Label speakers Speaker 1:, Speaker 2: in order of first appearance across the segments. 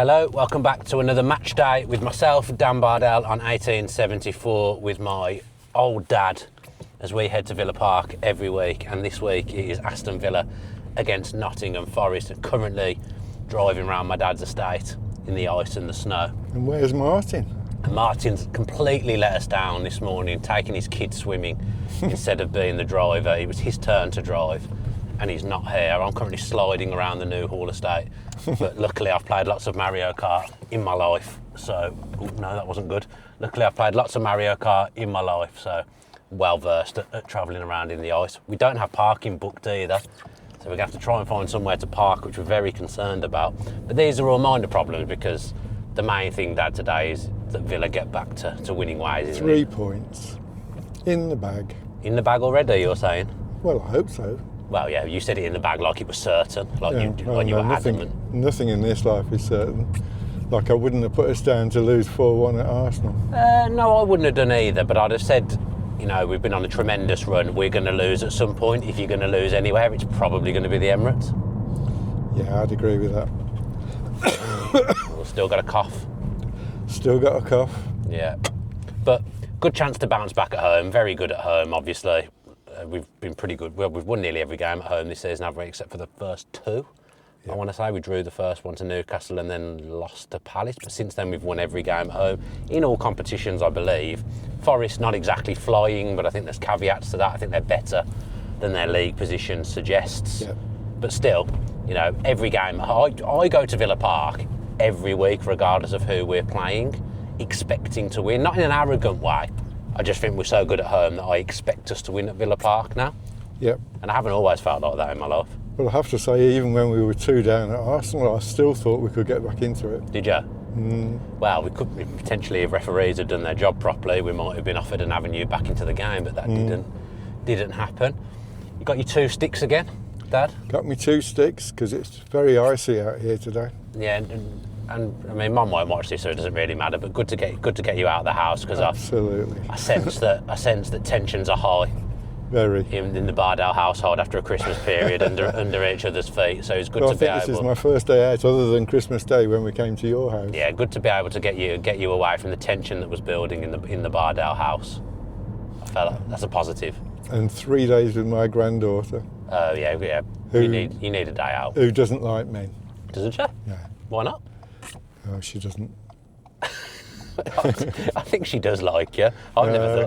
Speaker 1: Hello, welcome back to another match day with myself, Dan Bardell, on 1874 with my old dad as we head to Villa Park every week. And this week it is Aston Villa against Nottingham Forest, and currently driving around my dad's estate in the ice and the snow.
Speaker 2: And where's Martin?
Speaker 1: And Martin's completely let us down this morning, taking his kids swimming instead of being the driver. It was his turn to drive and he's not here. I'm currently sliding around the new Hall estate, but luckily I've played lots of Mario Kart in my life, so no, that wasn't good. Luckily I've played lots of Mario Kart in my life, so well versed at travelling around in the ice. We don't have parking booked either, so we're going to have to try and find somewhere to park, which we're very concerned about. But these are all minor problems, because the main thing, Dad, today is that Villa get back to winning ways, isn't
Speaker 2: 3
Speaker 1: it?
Speaker 2: points in the bag.
Speaker 1: In the bag already, you're saying?
Speaker 2: Well, I hope so.
Speaker 1: Well, yeah, you said it in the bag like it was certain, like you were adamant.
Speaker 2: Nothing in this life is certain. Like, I wouldn't have put us down to lose 4-1 at Arsenal.
Speaker 1: No, I wouldn't have done either, but I'd have said, you know, we've been on a tremendous run. We're going to lose at some point. If you're going to lose anywhere, it's probably going to be the Emirates.
Speaker 2: Yeah, I'd agree with that.
Speaker 1: We've still got a cough.
Speaker 2: Still got a cough.
Speaker 1: Yeah. But good chance to bounce back at home. Very good at home, obviously. We've been pretty good. Well, we've won nearly every game at home this season, haven't we, except for the first 2. Yeah. I want to say we drew the first one to Newcastle and then lost to Palace. But since then, we've won every game at home in all competitions, I believe. Forest not exactly flying, but I think there's caveats to that. I think they're better than their league position suggests. Yeah. But still, you know, every game. I go to Villa Park every week, regardless of who we're playing, expecting to win. Not in an arrogant way. I just think we're so good at home that I expect us to win at Villa Park now.
Speaker 2: Yep.
Speaker 1: And I haven't always felt like that in my life.
Speaker 2: Well, I have to say, even when we were 2 down at Arsenal, I still thought we could get back into it.
Speaker 1: Did you? Well, we could potentially, if referees had done their job properly, we might have been offered an avenue back into the game, but that didn't happen. You got your 2 sticks again, Dad?
Speaker 2: Got me 2 sticks, because it's very icy out here today.
Speaker 1: Yeah, and I mean, Mum won't watch this, so it doesn't really matter. But good to get you out of the house, because
Speaker 2: absolutely,
Speaker 1: I sense that tensions are high.
Speaker 2: Very.
Speaker 1: In the Bardell household after a Christmas period under each other's feet, so it's good to be able.
Speaker 2: This is my first day out, other than Christmas Day when we came to your house.
Speaker 1: Yeah, good to be able to get you away from the tension that was building in the Bardell house. I felt that's a positive.
Speaker 2: And 3 days with my granddaughter.
Speaker 1: Oh yeah. You need a day out.
Speaker 2: Who doesn't like men?
Speaker 1: Doesn't she?
Speaker 2: No.
Speaker 1: Why not?
Speaker 2: Oh, she doesn't.
Speaker 1: I think she does like you.
Speaker 2: No,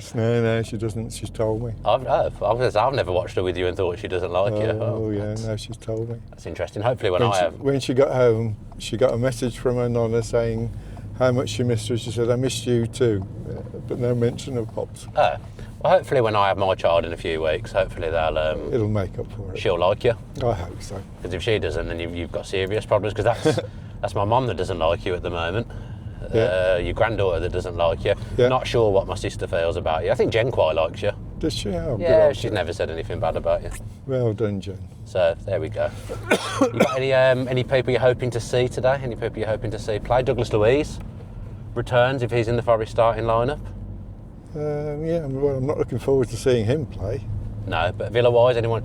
Speaker 2: she doesn't. She's told me.
Speaker 1: I've never watched her with you and thought she doesn't like you.
Speaker 2: Oh yeah, no, she's told me.
Speaker 1: That's interesting. Hopefully
Speaker 2: when she got home, she got a message from her nonna saying how much she missed her. She said, "I missed you too," but no mention of Pops.
Speaker 1: Oh, well, hopefully when I have my child in a few weeks, hopefully
Speaker 2: it'll make up for it.
Speaker 1: She'll like you.
Speaker 2: I hope so.
Speaker 1: Because if she doesn't, then you've got serious problems. Because that's my mum that doesn't like you at the moment. Yeah. Your granddaughter that doesn't like you. Yeah. Not sure what my sister feels about you. I think Jen quite likes you.
Speaker 2: Does she? Oh,
Speaker 1: yeah, she's never said anything bad about you.
Speaker 2: Well done, Jen.
Speaker 1: So there we go. You got any people you're hoping to see today? Any people you're hoping to see play? Douglas Luiz returns if he's in the Forest starting lineup.
Speaker 2: Yeah, well, I'm not looking forward to seeing him play.
Speaker 1: No, but Villa-wise, anyone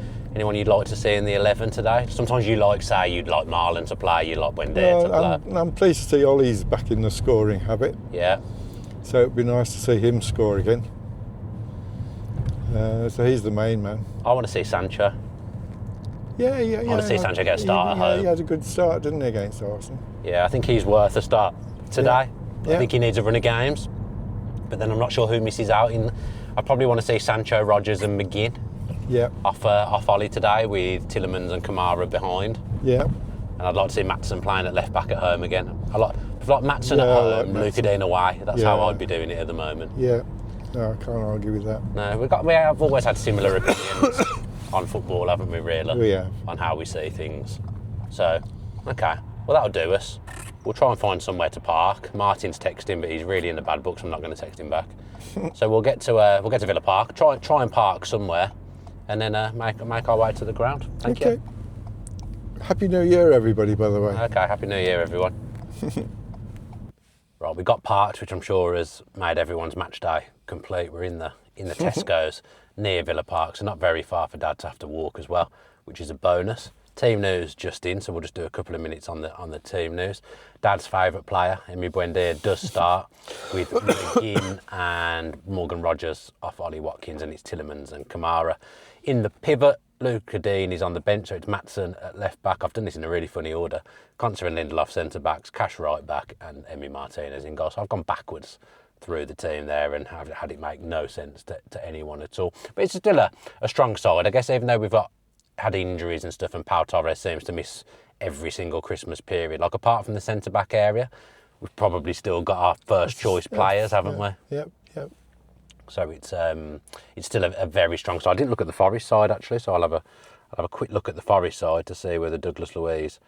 Speaker 1: you'd like to see in the 11 today? Sometimes you'd like Marlon to play, you'd like Bardell to play.
Speaker 2: I'm pleased to see Ollie's back in the scoring habit.
Speaker 1: Yeah.
Speaker 2: So it'd be nice to see him score again. So he's the main man.
Speaker 1: I want to see Sancho.
Speaker 2: Yeah.
Speaker 1: I want to see Sancho get a start at home.
Speaker 2: He had a good start, didn't he, against Arsenal?
Speaker 1: Yeah, I think he's worth a start today.
Speaker 2: Yeah.
Speaker 1: I think he needs a run of games. But then I'm not sure who misses out. I probably want to see Sancho, Rodgers and McGinn.
Speaker 2: Yeah.
Speaker 1: Off Ollie today with Tielemans and Kamara behind.
Speaker 2: Yeah.
Speaker 1: And I'd like to see Maatsen playing at left back at home again. I like Maatsen at home, Luca Dean away. That's how I'd be doing it at the moment.
Speaker 2: Yeah. No, I can't argue with that.
Speaker 1: No, we have always had similar opinions on football, haven't we, really?
Speaker 2: We have.
Speaker 1: On how we see things. So, okay. Well, that'll do us. We'll try and find somewhere to park. Martin's texting, but he's really in the bad books. I'm not going to text him back. So we'll get to Villa Park. Try and park somewhere, and then make our way to the ground. Thank you.
Speaker 2: Happy New Year, everybody. By the way.
Speaker 1: Okay. Happy New Year, everyone. Right, we got parked, which I'm sure has made everyone's match day complete. We're in the Tesco's near Villa Park, so not very far for Dad to have to walk as well, which is a bonus. Team news just in, so we'll just do a couple of minutes on the team news. Dad's favourite player, Emi Buendia, does start with McGinn and Morgan Rogers off Ollie Watkins, and it's Tillemans and Kamara. In the pivot, Luca Dean is on the bench, so it's Maatsen at left back. I've done this in a really funny order. Conter and Lindelof centre backs, Cash right back, and Emi Martinez in goal. So I've gone backwards through the team there and have had it make no sense to anyone at all. But it's still a strong side. I guess even though we've had injuries and stuff, and Pau Torres seems to miss every single Christmas period, like apart from the centre-back area, we've probably still got our first-choice players, haven't we?
Speaker 2: Yep.
Speaker 1: So it's still a very strong side. I didn't look at the Forest side, actually, so I'll have a quick look at the Forest side to see whether Douglas Luiz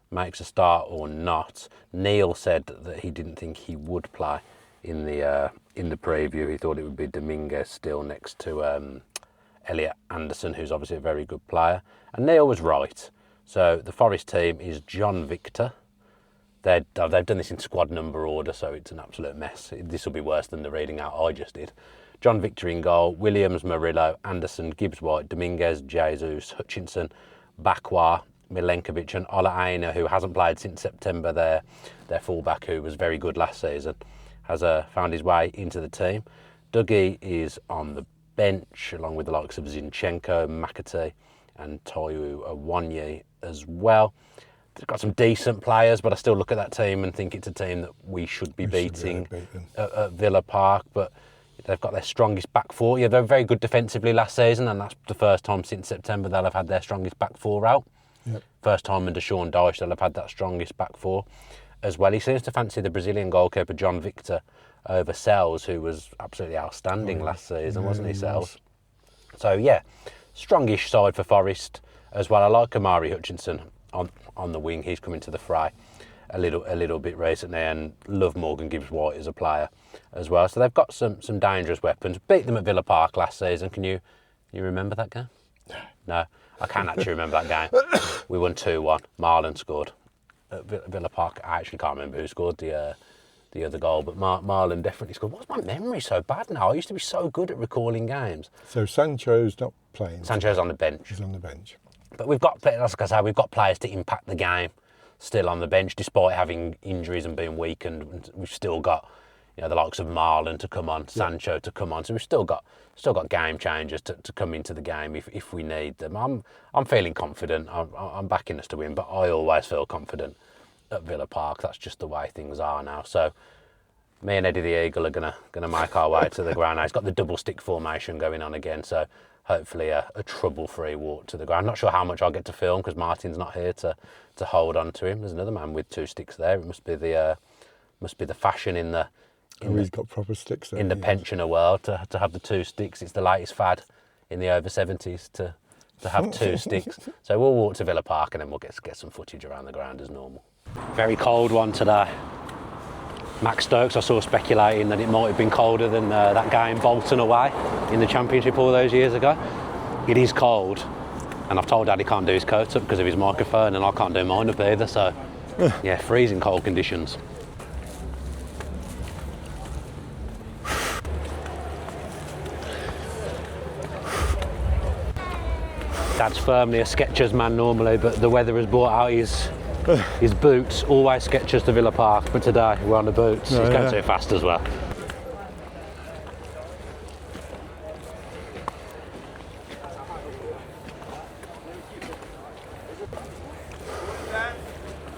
Speaker 1: makes a start or not. Neil said that he didn't think he would play in the preview. He thought it would be Dominguez still next to Elliot Anderson, who's obviously a very good player. And Neil was right. So the Forest team is John Victor. They've done this in squad number order, so it's an absolute mess. This will be worse than the reading out I just did. John Victor in goal, Williams, Murillo, Anderson, Gibbs-White, Dominguez, Jesus, Hutchinson, Bakwa, Milenkovic and Ola Aina, who hasn't played since September, their fullback, who was very good last season, has found his way into the team. Dougie is on the bench, along with the likes of Zinchenko, McAtee and Toyu Awonyi as well. They've got some decent players, but I still look at that team and think it's a team that we should be beating at Villa Park. But they've got their strongest back four. Yeah, they were very good defensively last season, and that's the first time since September they'll have had their strongest back four out. Yep. First time under Sean Dyche they'll have had that strongest back four as well. He seems to fancy the Brazilian goalkeeper John Victor over Sells, who was absolutely outstanding last season, wasn't he, Sells? So yeah, strongish side for Forest as well. I like Amari Hutchinson on the wing. He's coming to the fray a little bit recently, and love Morgan Gibbs-White as a player as well. So they've got some dangerous weapons. Beat them at Villa Park last season. Can you remember that game? No, I can't actually remember that game. We won 2-1. Marlon scored at Villa Park. I actually can't remember who scored the other goal, but Marlon definitely scored. Why's my memory so bad now? I used to be so good at recalling games.
Speaker 2: So Sancho's not playing.
Speaker 1: Sancho's on the bench.
Speaker 2: He's on the bench.
Speaker 1: But we've got, like I say, we've got players to impact the game still on the bench, despite having injuries and being weakened. We've still got, the likes of Marlon to come on, Sancho to come on. So we've still got game changers to come into the game if we need them. I'm feeling confident. I'm backing us to win, but I always feel confident at Villa Park. That's just the way things are now. So me and Eddie the Eagle are gonna make our way to the ground now. He's got the double stick formation going on again, so hopefully a trouble-free walk to the ground. Not sure how much I'll get to film because Martin's not here to hold on to him. There's another man with 2 sticks there. It must be the fashion in the
Speaker 2: he's got proper sticks there,
Speaker 1: in the pensioner world to have the 2 sticks. It's the latest fad in the over 70s to have 2 sticks. So we'll walk to Villa Park and then we'll get some footage around the ground as normal. Very cold one today. Max Stokes, I saw speculating that it might have been colder than that game Bolton away in the Championship all those years ago. It is cold, and I've told Dad he can't do his coat up because of his microphone, and I can't do mine up either, so yeah, freezing cold conditions. Dad's firmly a Skechers man normally, but the weather has brought out his boots. Always Skechers to Villa Park, but today we're on the boots. He's going too fast as well.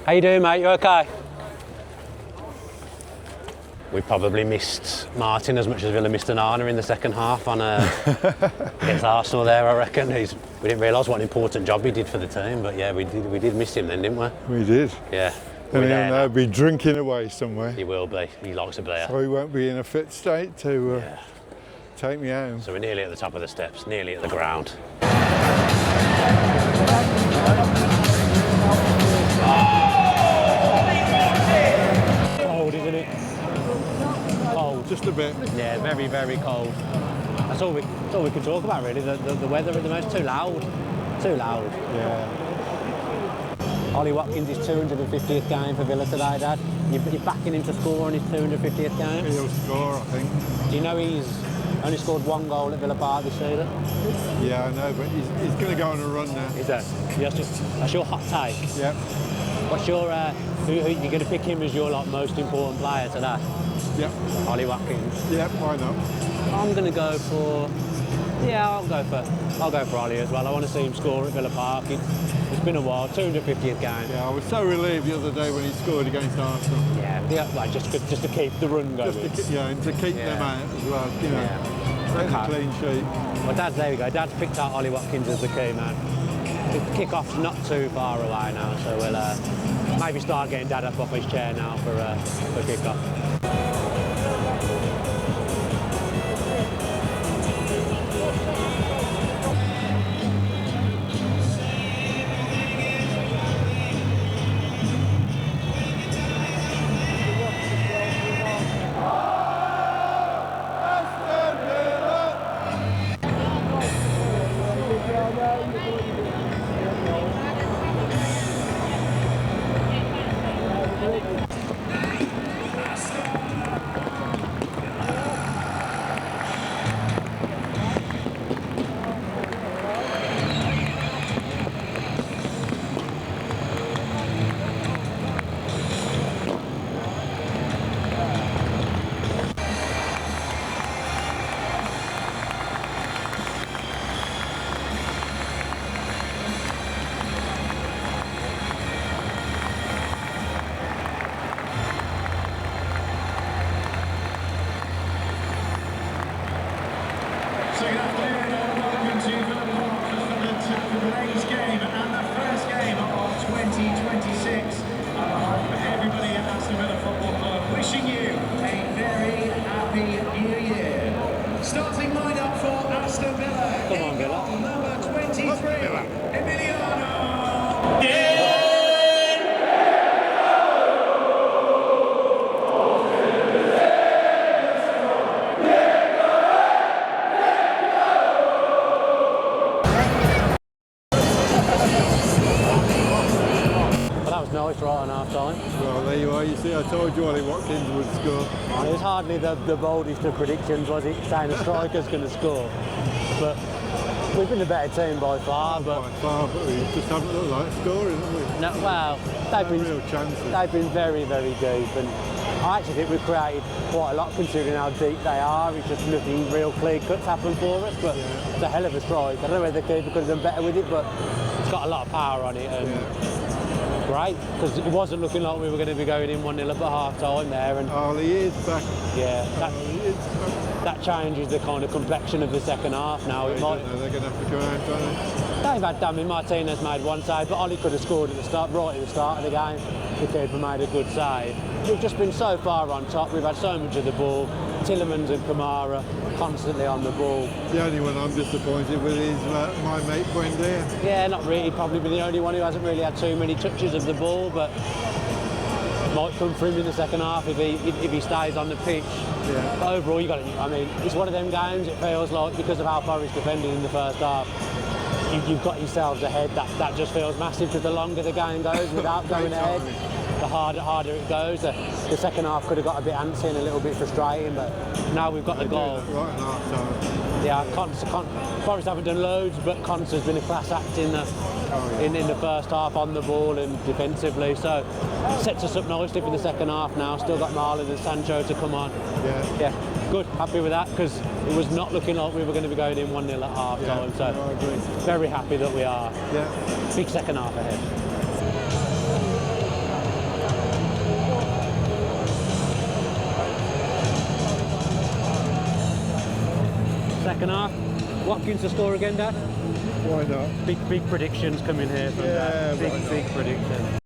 Speaker 1: How you doing, mate? You okay? We probably missed Martin as much as Villa missed Onana in the second half on against Arsenal there, I reckon. We didn't realise what an important job he did for the team, but yeah, we did miss him then, didn't we?
Speaker 2: We did.
Speaker 1: Yeah.
Speaker 2: And he'll now be drinking away somewhere.
Speaker 1: He will be. He likes a beer.
Speaker 2: So he won't be in a fit state to take me home.
Speaker 1: So we're nearly at the top of the steps, nearly at the ground. Cold, isn't it? Cold.
Speaker 2: Just a bit.
Speaker 1: Yeah, very, very cold. That's all we can talk about, really. The weather at the moment, too loud. Too loud.
Speaker 2: Yeah.
Speaker 1: Ollie Watkins' 250th game for Villa today, Dad. You're backing him to score on his 250th game?
Speaker 2: He'll score, I think.
Speaker 1: Do you know he's Only scored 1 goal at Villa Park this season.
Speaker 2: Yeah, I know, but he's going to go on a run now.
Speaker 1: Is that? Yeah, that's your hot take.
Speaker 2: Yeah.
Speaker 1: What's your, who you're going to pick him as your like most important player today?
Speaker 2: Yeah.
Speaker 1: Ollie Watkins.
Speaker 2: Yeah, why not?
Speaker 1: I'm going to go for, yeah, I'll go for Ollie as well. I want to see him score at Villa Park. It's been a while, 250th game.
Speaker 2: Yeah, I was so relieved the other day when he scored against Arsenal.
Speaker 1: Yeah, like just to keep the run going.
Speaker 2: And to keep them out as well, you know.
Speaker 1: Yeah.
Speaker 2: A clean sheet.
Speaker 1: Well, there we go. Dad's picked out Ollie Watkins as the key man. The kick-off's not too far away now, so we'll maybe start getting Dad up off his chair now for kick-off.
Speaker 3: So good afternoon and welcome to Villa Park for today's game and the first game of 2026. On behalf of everybody at Aston Villa Football Club, wishing you a very happy new year. Starting lineup for Aston Villa.
Speaker 1: Come on, Villa.
Speaker 3: Number 23, Emiliano. Yeah!
Speaker 1: Nice right on half time.
Speaker 2: Well, there you are. You see, I told you Ollie Watkins would score.
Speaker 1: It was hardly the boldest of predictions, was it, saying a striker's going to score? But we've been the better team by far. But
Speaker 2: we just haven't looked like scoring, have we?
Speaker 1: no, well,
Speaker 2: Real chances.
Speaker 1: they've been very, very deep, and I actually think we've created quite a lot considering how deep they are. It's just nothing real clear cuts happen for us, but it's a hell of a strike. I don't know whether the keeper could have done better with it, but it's got a lot of power on it. And great, because it wasn't looking like we were going to be going in 1-0 up at half time there. And
Speaker 2: Ollie is back.
Speaker 1: yeah,
Speaker 2: Ollie is back.
Speaker 1: that changes the kind of complexion of the second half now.
Speaker 2: They're going to have to go out, aren't
Speaker 1: They've had Damien Martinez made one save, but Ollie could have scored at the start, right at the start of the game. The keeper made a good save. We've just been so far on top. We've had so much of the ball. Tillemans and Kamara constantly on the ball.
Speaker 2: they? The only one I'm disappointed with is my mate Bardell.
Speaker 1: Yeah, not really. Probably been the only one who hasn't really had too many touches of the ball, but might come for him in the second half if he stays on the pitch.
Speaker 2: Yeah.
Speaker 1: But overall, it's one of them games. It feels like because of how Forest defended in the first half, you've got yourselves ahead. That just feels massive because the longer the game goes without going ahead, the harder it goes. The second half could have got a bit antsy and a little bit frustrating, but now we've got the goal.
Speaker 2: Right in half time.
Speaker 1: Yeah, Forest haven't done loads, but Conce has been a class act in the first half on the ball and defensively. So it sets us up nicely for the second half now. Still got Marlon and Sancho to come on. Yeah, good. Happy with that because it was not looking like we were going to be going in 1-0 at half time. So
Speaker 2: I agree.
Speaker 1: very happy that we are.
Speaker 2: Yeah.
Speaker 1: Big second half ahead. Second half, Watkins to score again, Dad?
Speaker 2: Why not?
Speaker 1: Big predictions coming here from Dad. Big predictions.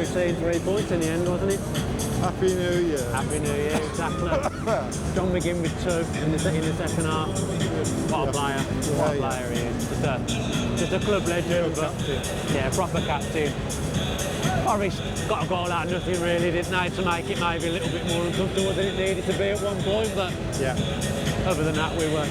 Speaker 1: routine 3 points in the end, wasn't it?
Speaker 2: Happy New Year.
Speaker 1: Happy New Year, exactly. John McGinn with 2 in the second half. What a player! What a player he is. Just a club legend, but yeah, proper captain. Forest got a goal out of nothing really, didn't they, to make it maybe a little bit more uncomfortable than it needed to be at one point, but
Speaker 2: Yeah.
Speaker 1: other than that we were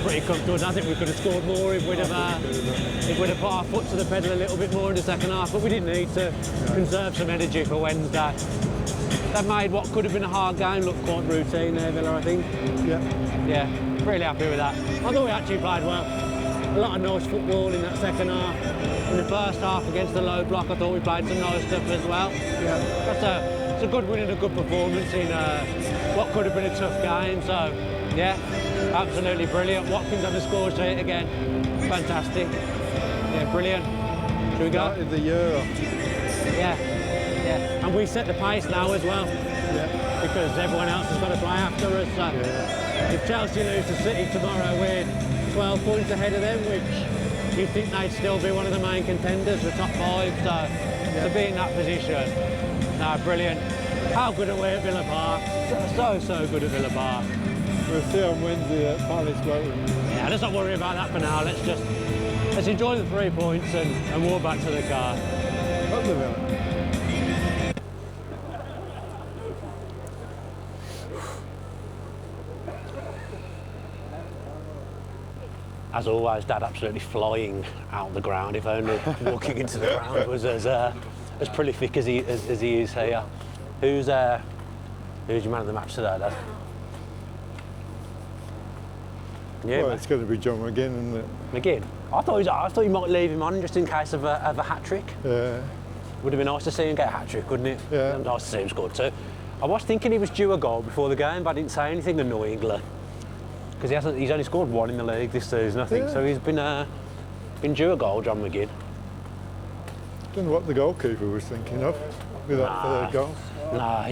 Speaker 1: pretty comfortable. I think we could have scored more if we'd have put our foot to the pedal a little bit more in the second half, but we didn't need to conserve some energy for Wednesday. They made what could have been a hard game look quite routine there, Villa, I think. Yeah, really happy with that. I thought we actually played well. A lot of nice football in that second half. In the first half against the low block, I thought we played some nice stuff as well. Yeah. It's a good win and a good performance in what could have been a tough game. So, yeah, absolutely brilliant. Watkins on the score sheet again. Fantastic. Yeah, brilliant. Should we go?
Speaker 2: Started the year off.
Speaker 1: Yeah. And we set the pace now as well.
Speaker 2: Yeah.
Speaker 1: Because everyone else has got to play after us. So if Chelsea lose to City tomorrow, we're 12 points ahead of them, which you'd think they'd still be one of the main contenders for top 5. So to be in that position, no, brilliant. How good are we at Villa Park? So good at Villa Park.
Speaker 2: We'll see on Wednesday at Palace, won't we?
Speaker 1: Yeah, let's not worry about that for now. Let's enjoy the 3 points and walk back to the car.
Speaker 2: Up the Villa.
Speaker 1: As always, Dad absolutely flying out the ground. If only walking into the ground was as prolific as he is here. Who's your man of the match today, Dad? Yeah,
Speaker 2: Well, it's going to be John McGinn, isn't it?
Speaker 1: McGinn. I thought you might leave him on just in case of a hat trick.
Speaker 2: Yeah.
Speaker 1: Would have been nice to see him get a hat trick, wouldn't it?
Speaker 2: Yeah.
Speaker 1: Nice to see him score 2. I was thinking he was due a goal before the game, but I didn't say anything annoyingly. Because he's only scored 1 in the league this season, I think.
Speaker 2: Yeah.
Speaker 1: So he's been due a goal, John McGinn.
Speaker 2: Don't know what the goalkeeper was thinking of with that third goal.
Speaker 1: Nah,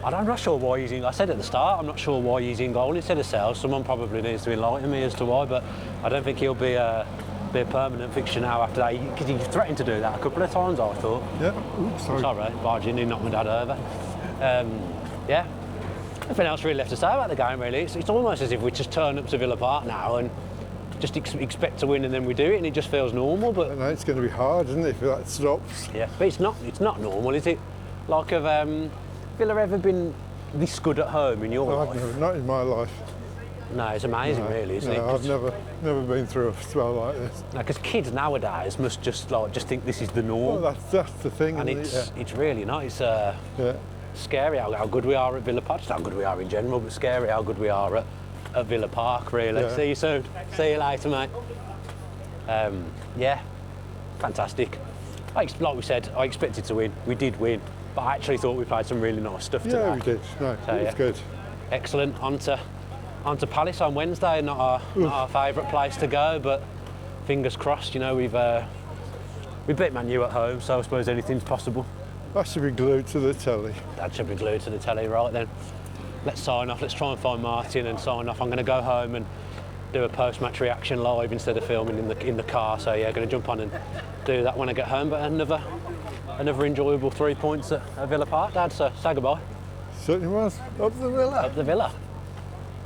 Speaker 1: I'm not sure why he's in. I said at the start, I'm not sure why he's in goal instead of Sales. Someone probably needs to enlighten me as to why, but I don't think he'll be a permanent fixture now after that. Because he threatened to do that a couple of times, I thought.
Speaker 2: Yeah. Oops, sorry.
Speaker 1: Sorry, barging in, knocked my dad over. Yeah. Nothing else really left to say about the game, really. It's almost as if we just turn up to Villa Park now and just expect to win, and then we do it, and it just feels normal. But
Speaker 2: I know it's going to be hard, isn't it, if that stops?
Speaker 1: yeah, but it's not normal, is it? Like, have Villa ever been this good at home in your
Speaker 2: No,
Speaker 1: life?
Speaker 2: not in my life.
Speaker 1: No, it's amazing, really, isn't it?
Speaker 2: No, I've never been through a spell like this.
Speaker 1: Because kids nowadays must just think this is the norm,
Speaker 2: Well, that's the thing.
Speaker 1: and
Speaker 2: isn't
Speaker 1: it's really not. It's
Speaker 2: yeah.
Speaker 1: scary how good we are at Villa Park. Just how good we are in general, but scary how good we are at Villa Park, really.
Speaker 2: Yeah.
Speaker 1: See you soon. See you later, mate. Yeah, fantastic. Like we said, I expected to win. We did win, but I actually thought we played some really nice stuff today.
Speaker 2: Yeah, we did. No,
Speaker 1: So,
Speaker 2: it was
Speaker 1: yeah.
Speaker 2: good.
Speaker 1: Excellent. On to Palace on Wednesday. Not our favourite place to go, but fingers crossed. You know, we beat Man U at home, so I suppose anything's possible.
Speaker 2: I should be glued to the telly.
Speaker 1: Dad should be glued to the telly, right then. Let's sign off. Let's try and find Martin and sign off. I'm going to go home and do a post-match reaction live instead of filming in the car. So yeah, going to jump on and do that when I get home. But another enjoyable 3 points at Villa Park, Dad. So say goodbye.
Speaker 2: Certainly was. Up the Villa.
Speaker 1: Up the Villa.